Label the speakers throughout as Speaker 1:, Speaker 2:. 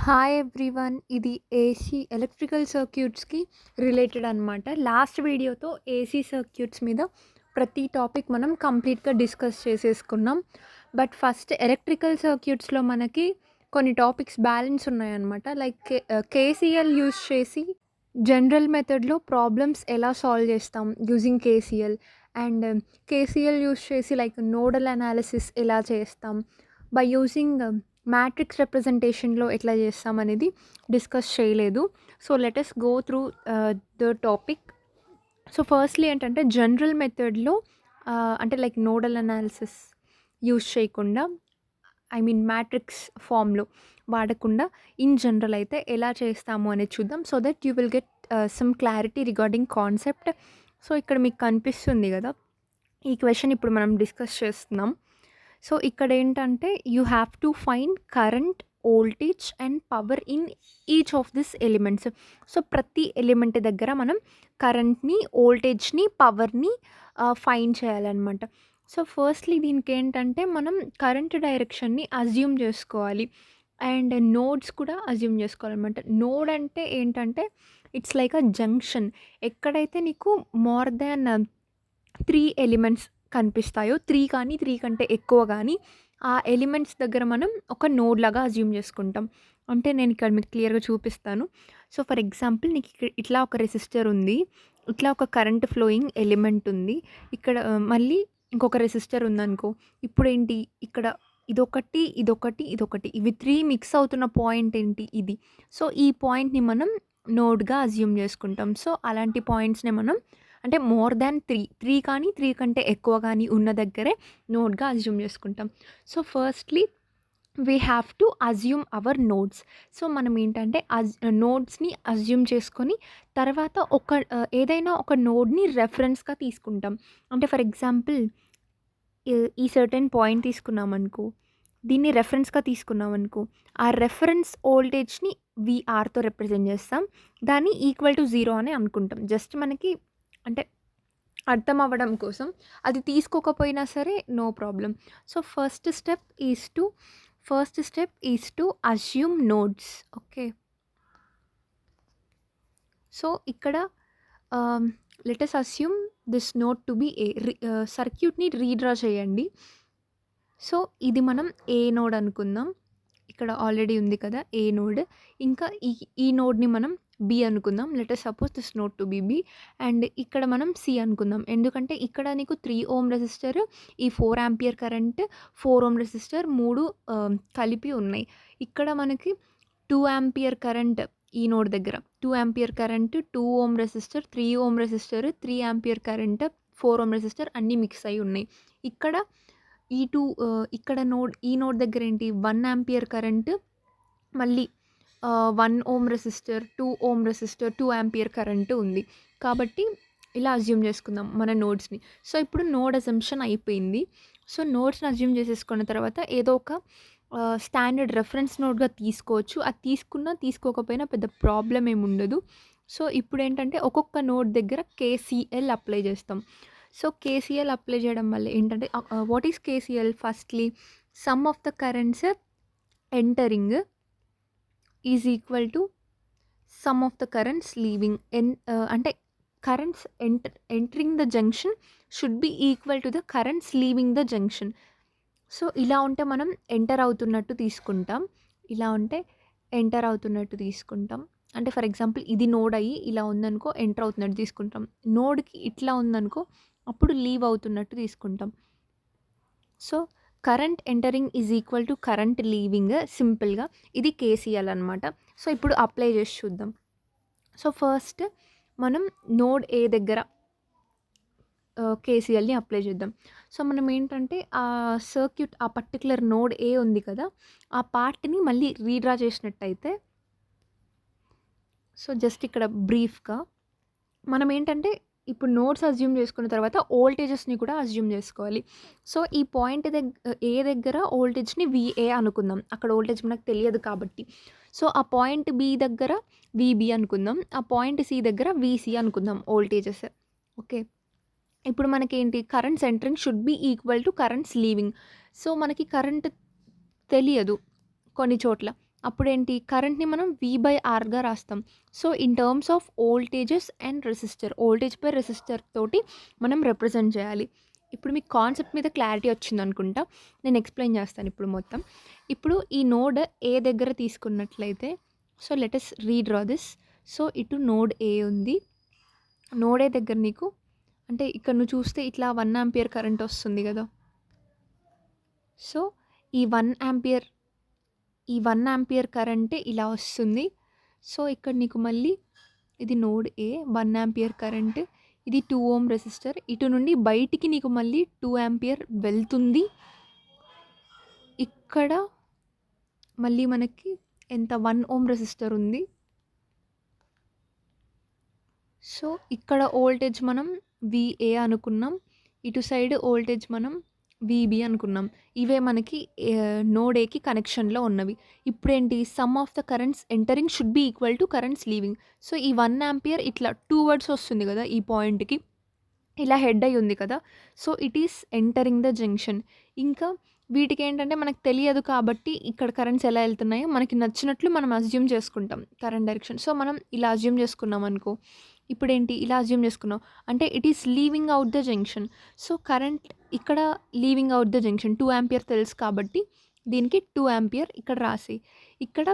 Speaker 1: Hi everyone. ఇది AC electrical సర్క్యూట్స్‌కి related అనమాట. Last వీడియోతో ఏసీ సర్క్యూట్స్ మీద ప్రతి టాపిక్ మనం కంప్లీట్‌గా డిస్కస్ చేసేసుకున్నాం. బట్ ఫస్ట్ ఎలక్ట్రికల్ సర్క్యూట్స్‌లో మనకి కొన్ని టాపిక్స్ బ్యాలెన్స్ ఉన్నాయన్నమాట. లైక్ కేసీఎల్ యూజ్ చేసి జనరల్ మెథడ్‌లో ప్రాబ్లమ్స్ ఎలా సాల్వ్ చేస్తాం using KCL. And KCL use చేసి లైక్ నోడల్ అనాలిసిస్ ఎలా చేస్తాం బై యూజింగ్ మ్యాట్రిక్స్ రిప్రజెంటేషన్‌లో ఎట్లా చేస్తామనేది డిస్కస్ చేయలేదు. So let us go through the topic. So firstly ఏంటంటే జనరల్ మెథడ్‌లో అంటే లైక్ నోడల్ అనాలిసిస్ యూజ్ చేయకుండా, ఐ మీన్ మ్యాట్రిక్స్ ఫామ్‌లో వాడకుండా ఇన్ జనరల్ అయితే ఎలా చేస్తాము అనేది చూద్దాం. So that you will get some clarity regarding concept. So ఇక్కడ మీకు కనిపిస్తుంది కదా! ఈ క్వెషన్ ఇప్పుడు మనం డిస్కస్ చేస్తున్నాం. సో ఇక్కడేంటంటే you have to find current, voltage and power in each of this elements. So ప్రతి ఎలిమెంట్ దగ్గర మనం కరెంట్‌ని, వోల్టేజ్‌ని, పవర్‌ని ఫైండ్ చేయాలనమాట. సో ఫస్ట్‌లీ దీనికేంటంటే మనం కరెంట్ డైరెక్షన్‌ని అజ్యూమ్ చేసుకోవాలి. అండ్ నోడ్స్ కూడా అజ్యూమ్ చేసుకోవాలనమాట. నోడ్ అంటే ఏంటంటే ఇట్స్ లైక్ అ జంక్షన్. ఎక్కడైతే నీకు మోర్ దాన్ 3 ఎలిమెంట్స్ కనిపిస్తాయో, 3 కానీ 3 కంటే ఎక్కువ గానీ, ఆ ఎలిమెంట్స్ దగ్గర మనం ఒక నోడ్ లాగా అజ్యూమ్ చేసుకుంటాం. అంటే నేను ఇక్కడ మీకు క్లియర్‌గా చూపిస్తాను. సో, ఫర్ ఎగ్జాంపుల్ నీకు ఇట్లా ఒక రెసిస్టర్ ఉంది. ఇట్లా ఒక కరెంట్ ఫ్లోయింగ్ ఎలిమెంట్ ఉంది. ఇక్కడ మళ్ళీ ఇంకొక రెసిస్టర్ ఉందనుకో. ఇప్పుడేంటి ఇక్కడ ఇదొకటి, ఇదొకటి, ఇదొకటి. ఇవి 3 మిక్స్ అవుతున్న పాయింట్ ఏంటి? ఇది. సో, ఈ పాయింట్‌ని మనం నోడ్‌గా అజ్యూమ్ చేసుకుంటాం. సో, అలాంటి పాయింట్స్‌నే మనం అంటే మోర్ దాన్ 3 కానీ 3 కంటే ఎక్కువ గానీ ఉన్న దగ్గరే నోడ్‌గా అజ్యూమ్ చేసుకుంటాం. So, firstly we have to assume our nodes. So, మనం ఏంటంటే నోడ్స్‌ని అజ్యూమ్ చేసుకొని తర్వాత ఏదైనా ఒక నోడ్‌ని రెఫరెన్స్‌గా తీసుకుంటాం. అంటే ఫర్ ఎగ్జాంపుల్ ఈ సర్టెన్ పాయింట్ తీసుకున్నామనుకో, దీన్ని రెఫరెన్స్‌గా తీసుకున్నామనుకో, ఆ రెఫరెన్స్ వోల్టేజ్‌ని వీఆర్‌తో రిప్రజెంట్ చేస్తాం. దాన్ని ఈక్వల్ టు 0 అని అనుకుంటాం. జస్ట్ మనకి అంటే అర్థం అవ్వడం కోసం. అది తీసుకోకపోయినా సరే no problem. So first step is to assume nodes. Okay. So ఇక్కడ let us assume this node to be A. సర్క్యూట్‌ని రీడ్రా చేయండి. సో ఇది మనం ఏ నోడ్ అనుకుందాం. ఇక్కడ ఆల్రెడీ ఉంది కదా ఏ నోడ్. ఇంకా ఈ నోడ్‌ని మనం బి అనుకుందాం. Let us suppose this node to be B. And ఇక్కడ మనం సి అనుకుందాం. ఎందుకంటే ఇక్కడ నీకు 3 ఓమ్ రెసిస్టర్, ఈ 4 ఆంపియర్ కరెంట్, 4 ఓమ్ రెసిస్టర్ 3 కలిపి ఉన్నాయి. ఇక్కడ మనకి 2 ఆంపియర్ కరెంట్ ఈ నోడ్ దగ్గర. 2 ampere current, 2 ohm resistor, 3 ohm resistor, 3 ampere current, 4 ohm resistor అన్నీ మిక్స్ అయ్యి ఉన్నాయి. ఇక్కడ ఇక్కడ ఈ నోడ్ దగ్గర ఏంటి 1 ఆంపియర్ కరెంట్, మళ్ళీ 1 ohm resistor, 2 ohm resistor, 2 ampere current ఉంది. కాబట్టి ఇలా అజ్యూమ్ చేసుకుందాం మన నోడ్స్‌ని. సో ఇప్పుడు నోడ్ అజంప్షన్ అయిపోయింది. సో నోడ్స్‌ని అజ్యూమ్ చేసేసుకున్న తర్వాత ఏదో ఒక స్టాండర్డ్ రెఫరెన్స్ నోడ్‌గా తీసుకోవచ్చు. అది తీసుకున్నా తీసుకోకపోయినా పెద్ద ప్రాబ్లమ్ ఏమి ఉండదు. సో ఇప్పుడేంటంటే ఒక్కొక్క నోడ్ దగ్గర కేసీఎల్ అప్లై చేస్తాం. సో కేసీఎల్ అప్లై చేయడం వల్ల ఏంటంటే what is KCL? Firstly sum of the currents entering is equal to sum of the currents leaving. అంటే currents entering the junction should be equal to the currents leaving the junction. So ఇలా ఉంటే మనం enter అవుతున్నట్టు తీసుకుంటాం. ఇలా ఉంటే enter అవుతున్నట్టు తీసుకుంటాం. అంటే ఫర్ ఎగ్జాంపుల్ ఇది నోడ్ అయ్యి ఇలా ఉందనుకో ఎంటర్ అవుతున్నట్టు తీసుకుంటాం. నోడ్‌కి ఇట్లా ఉందనుకో అప్పుడు లీవ్ అవుతున్నట్టు తీసుకుంటాం. So current entering is equal to current leaving సింపుల్‌గా. ఇది కేసీఎల్ అనమాట. సో ఇప్పుడు అప్లై చేసి చూద్దాం. సో ఫస్ట్ మనం నోడ్ ఏ దగ్గర కేసీఎల్‌ని అప్లై చేద్దాం. సో మనం ఏంటంటే ఆ సర్క్యూట్ ఆ పర్టిక్యులర్ నోడ్ ఏ ఉంది కదా! ఆ పార్ట్‌ని మళ్ళీ రీడ్రా చేసినట్టయితే సో జస్ట్ ఇక్కడ బ్రీఫ్‌గా మనం ఏంటంటే ఇప్పుడు నోడ్స్ అజ్యూమ్ చేసుకున్న తర్వాత వోల్టేజెస్‌ని కూడా అజ్యూమ్ చేసుకోవాలి. సో ఈ పాయింట్ ఏ దగ్గర వోల్టేజ్‌ని వీఏ అనుకుందాం. అక్కడ వోల్టేజ్ మనకు తెలియదు కాబట్టి. సో ఆ పాయింట్ బి దగ్గర వీబీ అనుకుందాం. ఆ పాయింట్ సి దగ్గర వీసీ అనుకుందాం వోల్టేజెస్. ఓకే. ఇప్పుడు మనకేంటి currents entering should be equal to currents leaving. So మనకి కరెంట్ తెలియదు కొన్ని చోట్ల. అప్పుడేంటి కరెంట్‌ని మనం V/Rగా రాస్తాం. So, in terms of voltages and resistor, voltage పై రెసిస్టర్ తోటి మనం రిప్రజెంట్ చేయాలి. ఇప్పుడు మీకు కాన్సెప్ట్ మీద క్లారిటీ వచ్చిందనుకుంటా. నేను ఎక్స్‌ప్లెయిన్ చేస్తాను ఇప్పుడు మొత్తం. ఇప్పుడు ఈ నోడ్ ఏ దగ్గర తీసుకున్నట్లయితే, so, let us redraw this. So, ఇటు నోడ్ ఏ ఉంది. నోడ్ ఏ దగ్గర నీకు అంటే ఇక్కడ నువ్వు చూస్తే ఇట్లా 1 ఆంపియర్ కరెంట్ వస్తుంది కదా! సో, ఈ 1 ఆంపియర్ ఈ 1 ఆంపియర్ కరెంటే ఇలా వస్తుంది. సో, ఇక్కడ నీకు మళ్ళీ ఇది నోడ్ ఏ 1 ఆంపియర్ కరెంట్, ఇది 2 ఓం రెసిస్టర్. ఇటు నుండి బయటికి నీకు మళ్ళీ 2 ఆంపియర్ వెళ్తుంది. ఇక్కడ మళ్ళీ మనకి ఎంత 1 ఓం రెసిస్టర్ ఉంది. సో, ఇక్కడ వోల్టేజ్ మనం VA అనుకున్నాం. ఇటు సైడ్ వోల్టేజ్ మనం VB అనుకున్నాం. ఇవే మనకి నోడ్ ఏకి కనెక్షన్‌లో ఉన్నవి. ఇప్పుడేంటి sum of the currents entering should be equal to currents leaving. So, ఈ 1 ఆంపియర్ ఇట్లా టువర్డ్స్ వస్తుంది కదా! ఈ పాయింట్‌కి ఇలా హెడ్ అయ్యి ఉంది కదా! So, it is entering the junction. ఇంకా వీటికేంటంటే మనకు తెలియదు కాబట్టి ఇక్కడ కరెంట్స్ ఎలా ఎళ్తున్నాయో మనకి నచ్చినట్లు మనం అస్యూమ్ చేసుకుంటాం కరెంట్ డైరెక్షన్. సో, మనం ఇలా అస్యూమ్ చేసుకున్నాం అనుకో. ఇప్పుడేంటి ఇలా అస్యూమ్ చేసుకున్నాం అంటే it is leaving out the junction. So, current ఇక్కడ leaving out the junction 2 ampere తెలుసు కాబట్టి దీనికి 2 ఆంపియర్ ఇక్కడ రాసేయి. ఇక్కడ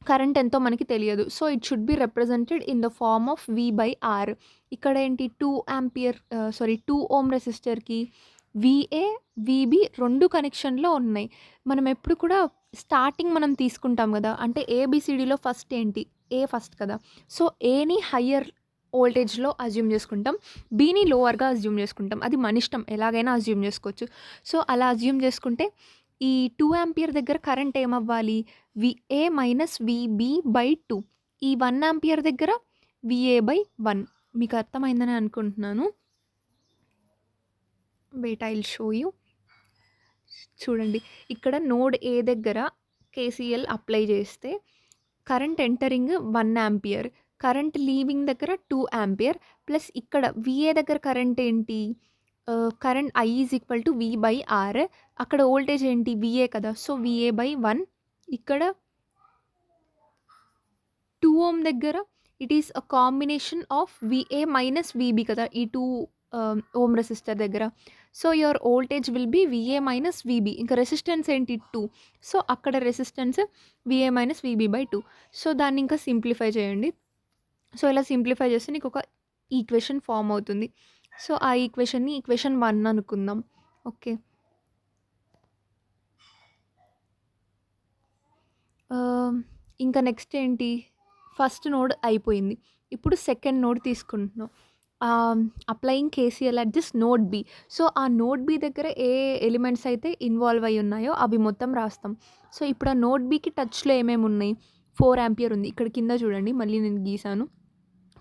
Speaker 1: కరెంట్ ఎంతో మనకి తెలియదు. So, it should be represented in the form of V/R. ఇక్కడ ఏంటి 2 ఓం రెసిస్టర్‌కి VA, VB 2 కనెక్షన్‌లో ఉన్నాయి. మనం ఎప్పుడు కూడా స్టార్టింగ్ మనం తీసుకుంటాం కదా! అంటే ఏబీసీడీలో ఫస్ట్ ఏంటి? ఏ ఫస్ట్ కదా! సో, ఏని హయ్యర్ వోల్టేజ్‌లో అస్యూమ్ చేసుకుంటాం. బీని లోవర్‌గా అస్యూమ్ చేసుకుంటాం. అది మన ఇష్టం, ఎలాగైనా అస్యూమ్ చేసుకోవచ్చు. సో, అలా అస్యూమ్ చేసుకుంటే ఈ 2 ఆంపియర్ దగ్గర కరెంట్ ఏమవ్వాలి? VA minus VB/2. ఈ 1 ఆంపియర్ దగ్గర VA/1. మీకు అర్థమైందని అనుకుంటున్నాను. Wait I will show you. చూడండి, ఇక్కడ నోడ్ ఏ దగ్గర KCL అప్లై చేస్తే current entering 1 ampere, current leaving దగ్గర 2 ఆంపియర్ ప్లస్ ఇక్కడ VA దగ్గర కరెంట్ ఏంటి? Current I is equal to V/R. అక్కడ వోల్టేజ్ ఏంటి? VA కదా! So, VA/1. ఇక్కడ 2 ఓం దగ్గర it is a combination of VA minus VB కదా! ఈ 2 ఓం రెసిస్టర్ దగ్గర. So, your voltage will be VA minus VB. ఇంకా రెసిస్టెన్స్ ఏంటి? 2. సో, అక్కడ resistance VA minus VB/2. So, దాన్ని ఇంకా సింప్లిఫై చేయండి. సో, ఇలా సింప్లిఫై చేస్తే నీకు ఒక ఈక్వేషన్ ఫామ్ అవుతుంది. సో, ఆ ఈక్వేషన్‌ని ఈక్వేషన్ 1 అనుకుందాం. ఓకే. ఇంకా నెక్స్ట్ ఏంటి? ఫస్ట్ నోడ్ అయిపోయింది. ఇప్పుడు సెకండ్ నోడ్ తీసుకుంటున్నాం. Applying KCL at this node B. So, ఆ నోడ్ B దగ్గర ఏ ఎలిమెంట్స్ అయితే ఇన్వాల్వ్ అయ్యి ఉన్నాయో అవి మొత్తం రాస్తాం. సో, ఇప్పుడు ఆ నోడ్ Bకి టచ్‌లో ఏమేమి ఉన్నాయి? 4 ఆంపియర్ ఉంది. ఇక్కడ కింద చూడండి, మళ్ళీ నేను గీసాను.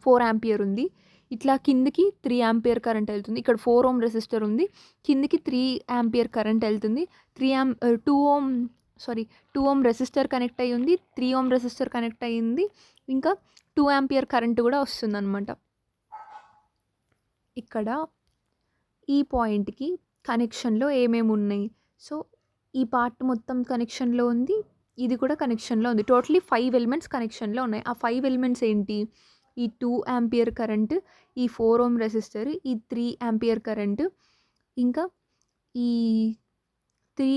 Speaker 1: 4 ఆంపియర్ ఉంది. ఇట్లా కిందకి 3 ఆంపియర్ కరెంట్ వెళ్తుంది. ఇక్కడ 4 ఓం రెసిస్టర్ ఉంది. కిందకి 3 ఆంపియర్ కరెంట్ వెళ్తుంది. 2 ఓం రెసిస్టర్ కనెక్ట్ అయ్యి ఉంది. 3 ఓం రెసిస్టర్ కనెక్ట్ అయ్యింది. ఇంకా 2 ఆంపియర్ కరెంట్ కూడా వస్తుందన్నమాట. ఇక్కడ ఈ పాయింట్‌కి కనెక్షన్‌లో ఏమేమి ఉన్నాయి? సో, ఈ పార్ట్ మొత్తం కనెక్షన్‌లో ఉంది. ఇది కూడా కనెక్షన్‌లో ఉంది. టోటలీ 5 ఎలిమెంట్స్ కనెక్షన్‌లో ఉన్నాయి. ఆ 5 ఎలిమెంట్స్ ఏంటి? ఈ 2 ఆంపియర్ కరెంట్, ఈ 4 ఓం రెసిస్టర్, ఈ 3 ఆంపియర్ కరెంట్, ఇంకా ఈ 3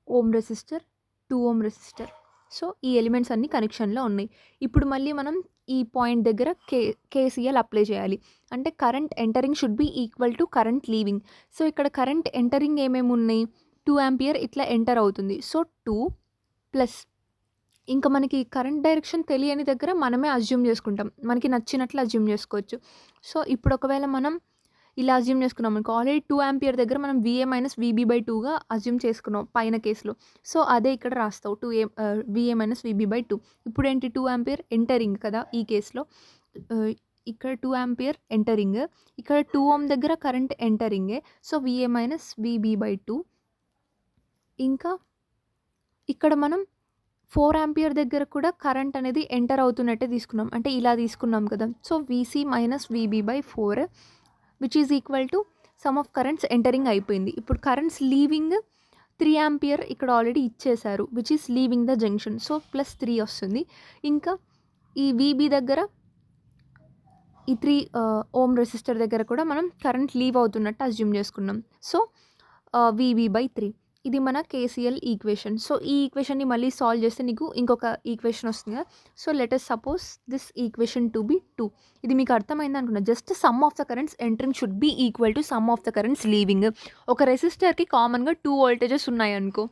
Speaker 1: ohm resistor, 2 ohm resistor. So, ఈ ఎలిమెంట్స్ అన్నీ కనెక్షన్‌లో ఉన్నాయి. ఇప్పుడు మళ్ళీ మనం ఈ పాయింట్ దగ్గర KCL అప్లై చేయాలి. అంటే current entering should be equal to current leaving. So, ఇక్కడ కరెంట్ ఎంటరింగ్ ఏమేమి ఉన్నాయి? 2 ఆంపియర్ ఇట్లా ఎంటర్ అవుతుంది. సో, 2 ప్లస్ ఇంకా మనకి కరెంట్ డైరెక్షన్ తెలియని దగ్గర మనమే అస్యూమ్ చేసుకుంటాం. మనకి నచ్చినట్లు అస్యూమ్ చేసుకోవచ్చు. సో, ఇప్పుడు ఒకవేళ మనం ఇలా అస్యూమ్ చేసుకున్నాం అనుకో, ఆల్రెడీ 2 ఆంపియర్ దగ్గర మనం VA మైనస్ VB/2గా అస్యూమ్ చేసుకున్నాం పైన కేసులో. సో, అదే ఇక్కడ రాస్తావు VA మైనస్ VB/2. ఇప్పుడు ఏంటి? 2 ఆంపియర్ ఎంటరింగ్ కదా ఈ కేసులో. ఇక్కడ 2 ఆంపియర్ ఎంటరింగ్, ఇక్కడ 2 ఓం దగ్గర కరెంట్ ఎంటరింగే. So, VA minus VB/2. ఇంకా ఇక్కడ మనం 4 ఆంపియర్ దగ్గర కూడా కరెంట్ అనేది ఎంటర్ అవుతున్నట్టే తీసుకున్నాం. అంటే ఇలా తీసుకున్నాం కదా! So, VC minus VB/4 which is equal to sum of currents entering అయిపోయింది. ఇప్పుడు కరెంట్స్ లీవింగ్ 3 ఆంపియర్ ఇక్కడ ఆల్రెడీ ఇచ్చేశారు which is leaving the junction. So +3 వస్తుంది. ఇంకా ఈ వీబీ దగ్గర ఈ 3 ఓమ్ రెసిస్టర్ దగ్గర కూడా మనం కరెంట్ లీవ్ అవుతున్నట్టు అజ్యూమ్ చేసుకున్నాం. సో VB/3 ఇది మన కేసీఎల్ ఈక్వేషన్. సో ఈ ఈక్వేషన్ని మళ్ళీ సాల్వ్ చేస్తే నీకు ఇంకొక ఈక్వేషన్ వస్తుంది కదా. So let us suppose this equation to be 2. ఇది మీకు అర్థమైంది అనుకున్నా. Just sum of the currents entering should be equal to sum of the currents leaving. ఒక రెసిస్టర్కి కామన్గా 2 వోల్టేజెస్ ఉన్నాయనుకో,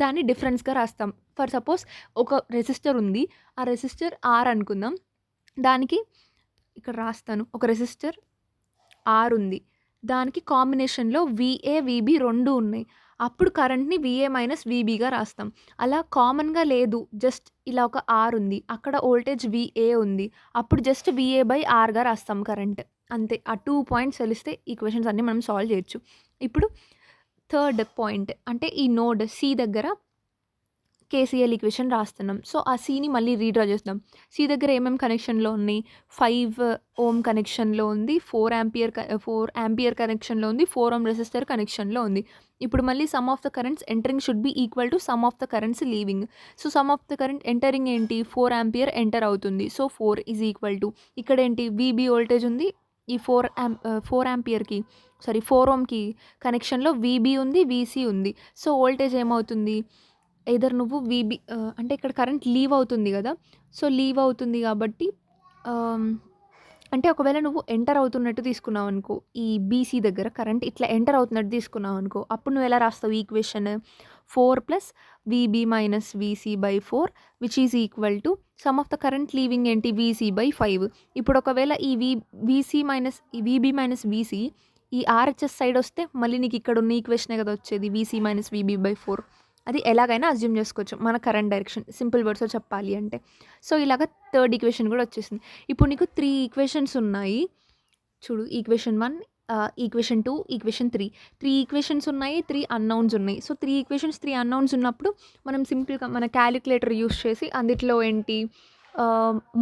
Speaker 1: దాన్ని డిఫరెన్స్గా రాస్తాం. ఫర్ సపోజ్ ఒక రెసిస్టర్ ఉంది, ఆ రెసిస్టర్ R అనుకుందాం. దానికి ఇక్కడ రాస్తాను, ఒక రెసిస్టర్ R ఉంది, దానికి కాంబినేషన్లో VA VB రెండు ఉన్నాయి. అప్పుడు కరెంట్ని VA - VBగా రాస్తాం. అలా కామన్గా లేదు, జస్ట్ ఇలా ఒక R ఉంది, అక్కడ వోల్టేజ్ VA ఉంది, అప్పుడు జస్ట్ VA/Rగా రాస్తాం కరెంట్. అంతే. ఆ 2 పాయింట్స్ తెలిస్తే ఈక్వేషన్స్ అన్నీ మనం సాల్వ్ చేయొచ్చు. ఇప్పుడు థర్డ్ పాయింట్ అంటే ఈ నోడ్ C దగ్గర కేసీఎల్ ఈక్వేషన్ రాస్తున్నాం. సో ఆ సీని మళ్ళీ రీడ్రా చేద్దాం. సి దగ్గర ఏమేమి కనెక్షన్లో ఉన్నాయి? 5 ఓమ్ కనెక్షన్లో ఉంది, 4 ఆంపియర్ కనెక్షన్లో ఉంది, 4 ఓమ్ రెసిస్టర్ కనెక్షన్లో ఉంది. ఇప్పుడు మళ్ళీ sum of the currents entering should be equal to sum of the currents leaving. So sum of the current entering ఏంటి? 4 ఆంపియర్ ఎంటర్ అవుతుంది. సో 4 ఈజ్ ఈక్వల్ టు ఇక్కడ ఏంటి? VB వోల్టేజ్ ఉంది, ఈ 4 ఆంపియర్కి 4 ఓమ్కి కనెక్షన్లో VB ఉంది, VC ఉంది. సో వోల్టేజ్ ఏమవుతుంది? ఎయిదర్ నువ్వు VB అంటే ఇక్కడ కరెంట్ లీవ్ అవుతుంది కదా. సో లీవ్ అవుతుంది కాబట్టి అంటే ఒకవేళ నువ్వు ఎంటర్ అవుతున్నట్టు తీసుకున్నావు అనుకో, ఈ BC దగ్గర కరెంట్ ఇట్లా ఎంటర్ అవుతున్నట్టు తీసుకున్నావు అనుకో, అప్పుడు నువ్వు ఎలా రాస్తావు equation? 4 + VB - VC/4 which is equal to sum of the current leaving ఏంటి? VC/5. ఇప్పుడు ఒకవేళ ఈ VB - VC ఈ RHS సైడ్ వస్తే మళ్ళీ నీకు ఇక్కడ ఉన్న ఈక్వేషనే కదా వచ్చేది, VC - VB/4. అది ఎలాగైనా అజ్యూమ్ చేసుకోవచ్చు మన కరెంట్ డైరెక్షన్, సింపుల్ వర్డ్స్లో చెప్పాలి అంటే. సో ఇలాగ థర్డ్ ఈక్వేషన్ కూడా వచ్చేసింది. ఇప్పుడు నీకు 3 ఈక్వేషన్స్ ఉన్నాయి చూడు. Equation 1, equation 2, equation 3. 3 ఈక్వేషన్స్ ఉన్నాయి, 3 అన్నౌన్స్ ఉన్నాయి. సో 3 ఈక్వేషన్స్, 3 అన్నౌన్స్ ఉన్నప్పుడు మనం సింపుల్గా మన క్యాలిక్యులేటర్ యూస్ చేసి అందులో ఏంటి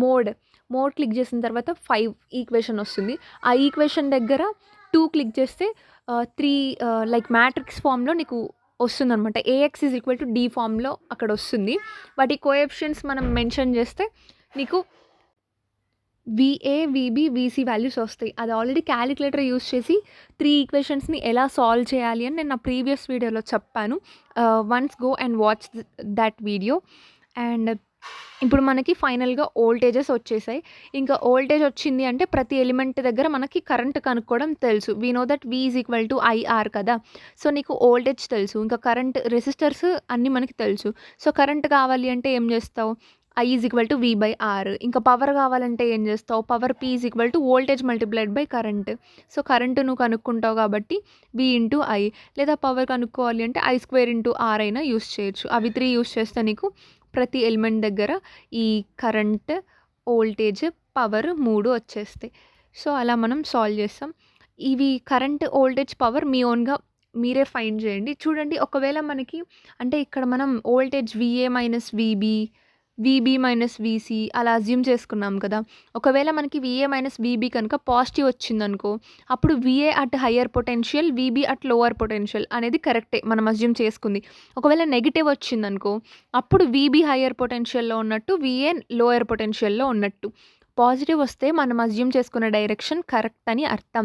Speaker 1: మోడ్ క్లిక్ చేసిన తర్వాత 5 ఈక్వేషన్ వస్తుంది. ఆ ఈక్వేషన్ దగ్గర 2 క్లిక్ చేస్తే 3 లైక్ మ్యాట్రిక్స్ ఫామ్లో నీకు వస్తుందన్నమాట. AX = D ఫామ్లో అక్కడ వస్తుంది. వాటి కోఎఫిషియెంట్స్ మనం మెన్షన్ చేస్తే నీకు VA VB VC వాల్యూస్ వస్తాయి. అది ఆల్రెడీ క్యాలిక్యులేటర్ యూస్ చేసి 3 ఈక్వేషన్స్ని ఎలా సాల్వ్ చేయాలి అని నేను నా ప్రీవియస్ వీడియోలో చెప్పాను. Once go and watch that video. And ఇప్పుడు మనకి ఫైనల్గా వోల్టేజెస్ వచ్చేసాయి. ఇంకా వోల్టేజ్ వచ్చింది అంటే ప్రతి ఎలిమెంట్ దగ్గర మనకి కరెంట్ కనుక్కోవడం తెలుసు. We know that V = IR కదా. సో నీకు వోల్టేజ్ తెలుసు, ఇంకా కరెంట్ రెసిస్టర్స్ అన్నీ మనకి తెలుసు. సో కరెంట్ కావాలి అంటే ఏం చేస్తావు? I = V/R. ఇంకా పవర్ కావాలంటే ఏం చేస్తావు? Power P = voltage multiplied by current. So current నువ్వు కనుక్కుంటావు కాబట్టి V × I, లేదా పవర్ కనుక్కోవాలి అంటే I² × R అయినా యూస్ చేయొచ్చు. అవి 3 యూస్ చేస్తే నీకు ప్రతి ఎలిమెంట్ దగ్గర ఈ కరెంట్, వోల్టేజ్, పవర్ 3 వచ్చేస్తాయి. సో అలా మనం సాల్వ్ చేస్తాం. ఇవి కరెంట్, వోల్టేజ్, పవర్ మీ ఓన్గా మీరే ఫైండ్ చేయండి. చూడండి, ఒకవేళ మనకి అంటే ఇక్కడ మనం voltage VA - VB, VB - VC అలా అజ్యూమ్ చేసుకున్నాం కదా. ఒకవేళ మనకి VA - VB కనుక పాజిటివ్ వచ్చిందనుకో, అప్పుడు VA at higher potential, VB at lower potential అనేది కరెక్టే మనం అజ్యూమ్ చేసుకుంది. ఒకవేళ నెగిటివ్ వచ్చిందనుకో, అప్పుడు VB హయ్యర్ పొటెన్షియల్లో ఉన్నట్టు, VA లోయర్ పొటెన్షియల్లో ఉన్నట్టు. పాజిటివ్ వస్తే మనం అజ్యూమ్ చేసుకున్న డైరెక్షన్ కరెక్ట్ అని అర్థం.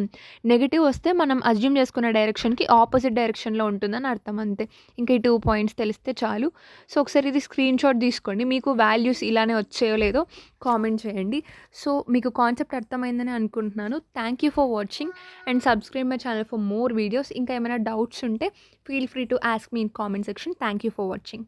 Speaker 1: నెగిటివ్ వస్తే మనం అజ్యూమ్ చేసుకున్న డైరెక్షన్కి ఆపోజిట్ డైరెక్షన్లో ఉంటుందని అర్థం. అంతే. ఇంకా ఈ 2 పాయింట్స్ తెలిస్తే చాలు. సో ఒకసారి ఇది స్క్రీన్ షాట్ తీసుకోండి. మీకు వాల్యూస్ ఇలానే వచ్చాయో లేదో కామెంట్ చేయండి. సో మీకు కాన్సెప్ట్ అర్థమైందని అనుకుంటున్నాను. Thank you for watching and subscribe my channel for more videos. ఇంకా ఏమైనా డౌట్స్ ఉంటే feel free to ask me in comment section. Thank you for watching.